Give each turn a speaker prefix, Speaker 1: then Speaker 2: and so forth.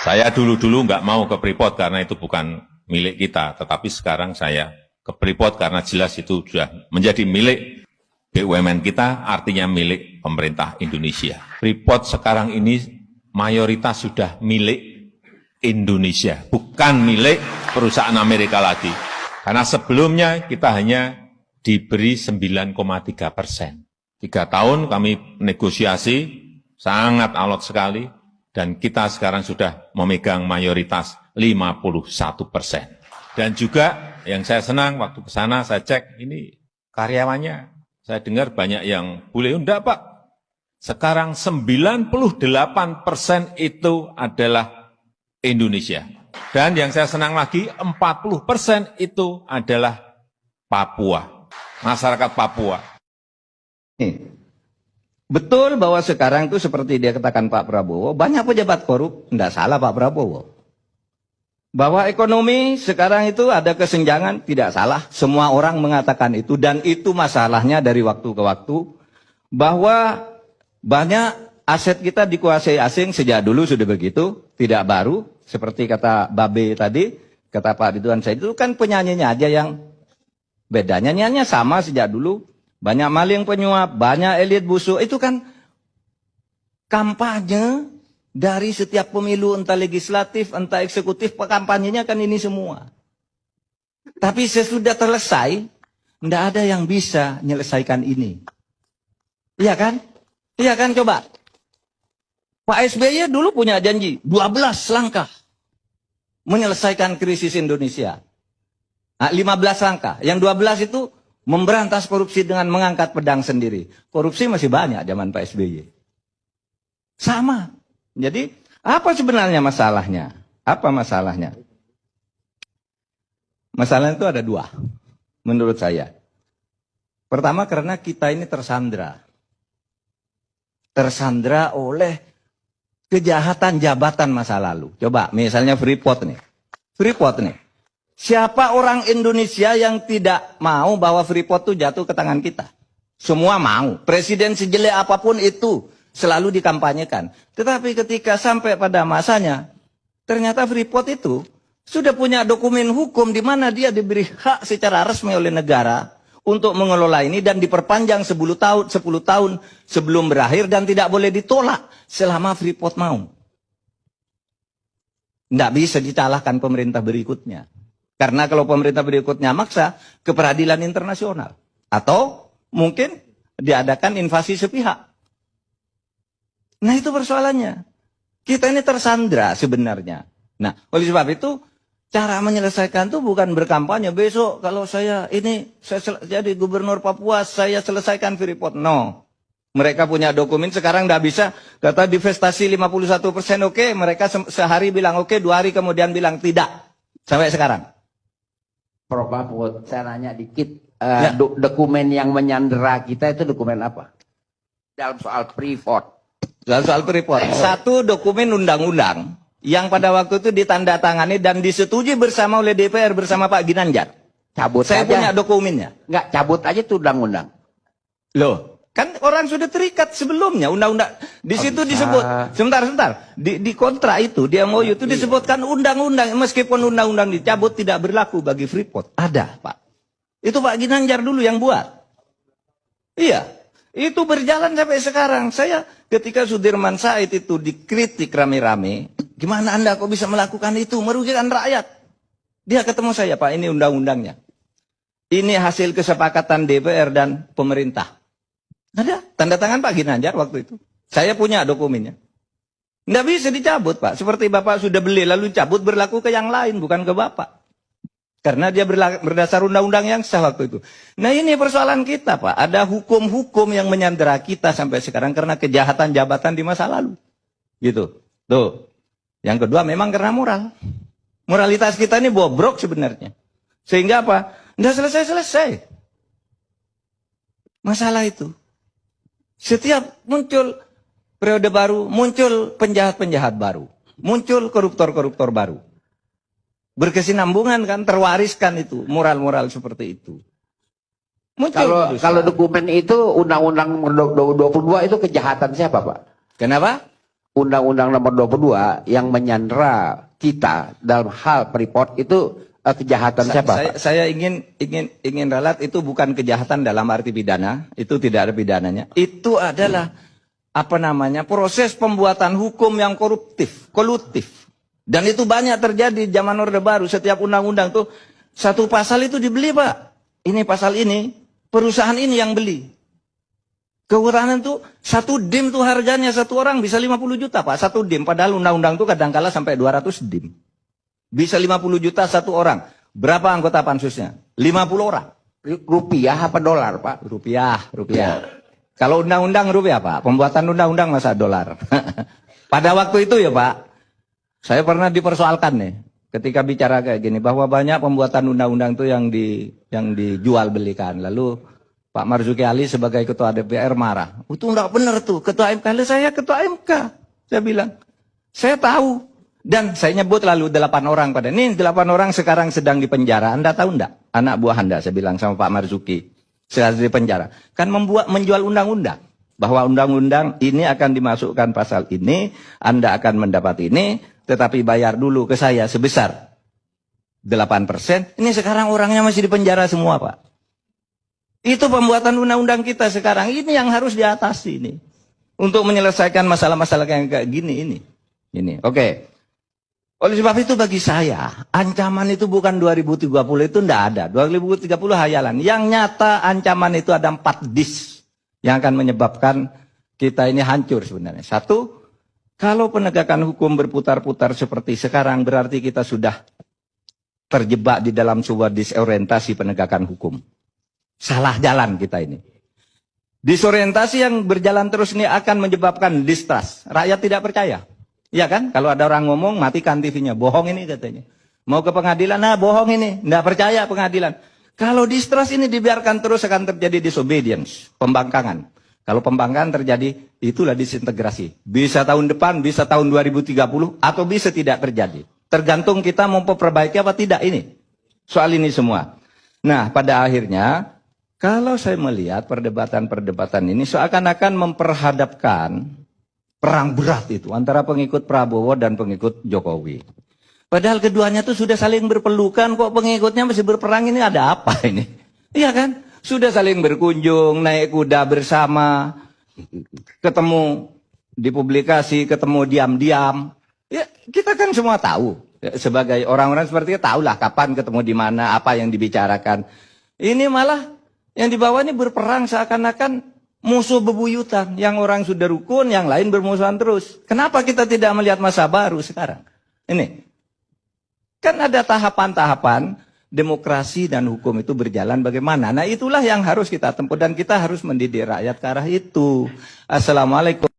Speaker 1: Saya dulu-dulu nggak mau ke Freeport karena itu bukan milik kita, tetapi sekarang saya ke Freeport karena jelas itu sudah menjadi milik BUMN kita, artinya milik pemerintah Indonesia. Freeport sekarang ini mayoritas sudah milik Indonesia, bukan milik perusahaan Amerika lagi. Karena sebelumnya kita hanya diberi 9,3%. 3 tahun kami negosiasi, sangat alot sekali, dan kita sekarang sudah memegang mayoritas 51%. Dan juga yang saya senang waktu ke sana saya cek ini karyawannya, saya dengar banyak yang bule, enggak Pak. Sekarang 98% itu adalah Indonesia. Dan yang saya senang lagi 40% itu adalah Papua, masyarakat Papua.
Speaker 2: Betul bahwa sekarang itu seperti dia katakan Pak Prabowo, banyak pejabat korup, tidak salah Pak Prabowo. Bahwa ekonomi sekarang itu ada kesenjangan, tidak salah. Semua orang mengatakan itu, dan itu masalahnya dari waktu ke waktu. Bahwa banyak aset kita dikuasai asing sejak dulu sudah begitu, tidak baru. Seperti kata Babe tadi, kata Pak Ridwan Said, itu kan penyanyinya aja yang beda. Nyanyiannya sama sejak dulu. Banyak maling penyuap, banyak elit busuk. Itu kan kampanye dari setiap pemilu, entah legislatif, entah eksekutif, kampanyenya kan ini semua. Tapi sesudah selesai, tidak ada yang bisa menyelesaikan ini. Iya kan? Iya kan, coba. Pak SBY dulu punya janji, 12 langkah menyelesaikan krisis Indonesia. Nah, 15 langkah. Yang 12 itu memberantas korupsi dengan mengangkat pedang sendiri. Korupsi masih banyak zaman Pak SBY. Sama. Jadi, apa sebenarnya masalahnya? Apa masalahnya? Masalahnya itu ada dua, menurut saya. Pertama, karena kita ini tersandra. Tersandra oleh kejahatan jabatan masa lalu. Coba, misalnya Freeport nih. Freeport nih. Siapa orang Indonesia yang tidak mau bahwa Freeport itu jatuh ke tangan kita? Semua mau. Presiden sejelek apapun itu selalu dikampanyekan. Tetapi ketika sampai pada masanya, ternyata Freeport itu sudah punya dokumen hukum di mana dia diberi hak secara resmi oleh negara untuk mengelola ini dan diperpanjang 10 tahun sebelum berakhir dan tidak boleh ditolak selama Freeport mau. Tidak bisa disalahkan pemerintah berikutnya. Karena kalau pemerintah berikutnya maksa ke peradilan internasional. Atau mungkin diadakan invasi sepihak. Nah itu persoalannya. Kita ini tersandra sebenarnya. Nah oleh sebab itu cara menyelesaikan itu bukan berkampanye. Besok kalau saya jadi gubernur Papua saya selesaikan Freeport. No. Mereka punya dokumen sekarang tidak bisa. Kata divestasi 51% oke. Mereka sehari bilang oke. 2 hari kemudian bilang tidak. Sampai sekarang.
Speaker 3: Prof Mahfud, saya nanya dikit, dokumen yang menyandera kita itu dokumen apa? Dalam soal Freeport.
Speaker 2: Dalam soal Freeport, satu dokumen undang-undang yang pada waktu itu ditandatangani dan disetujui bersama oleh DPR bersama Pak Ginanjar.
Speaker 3: Cabut
Speaker 2: saya
Speaker 3: aja.
Speaker 2: punya dokumennya.
Speaker 3: Enggak, cabut aja tuh undang-undang.
Speaker 2: Loh, kan orang sudah terikat sebelumnya undang-undang. Di situ disebut, sebentar. Di kontrak itu, di MOU itu disebutkan undang-undang. Meskipun undang-undang dicabut tidak berlaku bagi Freeport. Ada, Pak. Itu Pak Ginanjar dulu yang buat. Iya. Itu berjalan sampai sekarang. Saya ketika Sudirman Said itu dikritik rame-rame. Gimana Anda kok bisa melakukan itu? Merugikan rakyat. Dia ketemu saya, Pak, ini undang-undangnya. Ini hasil kesepakatan DPR dan pemerintah. Ada tanda tangan Pak Ginanjar waktu itu. Saya punya dokumennya. Nggak bisa dicabut Pak. Seperti Bapak sudah beli lalu cabut berlaku ke yang lain. Bukan ke Bapak. Karena dia berdasar undang-undang yang sah waktu itu. Nah ini persoalan kita Pak. Ada hukum-hukum yang menyandera kita sampai sekarang. Karena kejahatan jabatan di masa lalu. Gitu. Tuh. Yang kedua memang karena moral. Moralitas kita ini bobrok sebenarnya. Sehingga apa? Nggak selesai-selesai. Masalah itu. Setiap muncul periode baru, muncul penjahat-penjahat baru. Muncul koruptor-koruptor baru. Berkesinambungan kan, terwariskan itu. Moral-moral seperti itu. Muncul
Speaker 3: Kalau dokumen itu Undang-Undang 22 itu kejahatan siapa Pak?
Speaker 2: Kenapa?
Speaker 3: Undang-Undang nomor 22 yang menyandera kita dalam hal Freeport itu kejahatan siapa?
Speaker 2: Saya ingin ralat itu bukan kejahatan dalam arti pidana, itu tidak ada pidananya. Itu adalah apa namanya proses pembuatan hukum yang kolutif. Dan itu banyak terjadi zaman Orde Baru. Setiap undang-undang tuh satu pasal itu dibeli, Pak. Ini pasal ini, perusahaan ini yang beli. Kekurangan tuh satu dim tuh harganya satu orang bisa 50 juta, Pak. Satu dim, padahal undang-undang tuh kadang-kala sampai 200 dim. Bisa 50 juta satu orang. Berapa anggota pansusnya? 50 orang.
Speaker 3: Rupiah apa dolar, Pak?
Speaker 2: Rupiah. Kalau undang-undang rupiah, Pak. Pembuatan undang-undang masa dolar. Pada waktu itu ya, Pak, saya pernah dipersoalkan nih. Ketika bicara kayak gini, bahwa banyak pembuatan undang-undang itu yang dijual belikan. Lalu Pak Marzuki Ali sebagai ketua DPR marah. Itu enggak benar tuh, ketua MK. Saya ketua MK. Saya bilang, saya tahu. Dan saya nyebut lalu 8 orang pada. Ini 8 orang sekarang sedang di penjara. Anda tahu enggak? Anak buah Anda, saya bilang sama Pak Marzuki. Sedang di penjara. Kan menjual undang-undang. Bahwa undang-undang ini akan dimasukkan pasal ini. Anda akan mendapat ini. Tetapi bayar dulu ke saya sebesar 8%. Ini sekarang orangnya masih di penjara semua, Pak. Itu pembuatan undang-undang kita sekarang. Ini yang harus diatasi ini. Untuk menyelesaikan masalah-masalah yang kayak gini ini. Ini, oke. Oleh sebab itu bagi saya, ancaman itu bukan 2030 itu enggak ada. 2030 hayalan. Yang nyata ancaman itu ada 4 dis. Yang akan menyebabkan kita ini hancur sebenarnya. Satu, kalau penegakan hukum berputar-putar seperti sekarang, berarti kita sudah terjebak di dalam sebuah disorientasi penegakan hukum. Salah jalan kita ini. Disorientasi yang berjalan terus ini akan menyebabkan distrust. Rakyat tidak percaya. Iya kan? Kalau ada orang ngomong, matikan TV-nya. Bohong ini katanya. Mau ke pengadilan, nah bohong ini. Nggak percaya pengadilan. Kalau distrust ini dibiarkan terus akan terjadi disobedience. Pembangkangan. Kalau pembangkangan terjadi, itulah disintegrasi. Bisa tahun depan, bisa tahun 2030, atau bisa tidak terjadi. Tergantung kita mau memperbaiki apa tidak ini. Soal ini semua. Nah, pada akhirnya, kalau saya melihat perdebatan-perdebatan ini seakan-akan memperhadapkan perang berat itu antara pengikut Prabowo dan pengikut Jokowi. Padahal keduanya itu sudah saling berpelukan, kok pengikutnya masih berperang, ini ada apa ini? Iya kan? Sudah saling berkunjung, naik kuda bersama, ketemu di publikasi, ketemu diam-diam. Ya, kita kan semua tahu. Ya, sebagai orang-orang seperti itu, tahulah kapan ketemu di mana, apa yang dibicarakan. Ini malah yang di bawah ini berperang seakan-akan musuh bebuyutan. Yang orang sudah rukun, yang lain bermusuhan terus. Kenapa kita tidak melihat masa baru sekarang? Ini. Kan ada tahapan-tahapan demokrasi dan hukum itu berjalan bagaimana. Nah itulah yang harus kita tempuh. Dan kita harus mendidik rakyat ke arah itu. Assalamualaikum.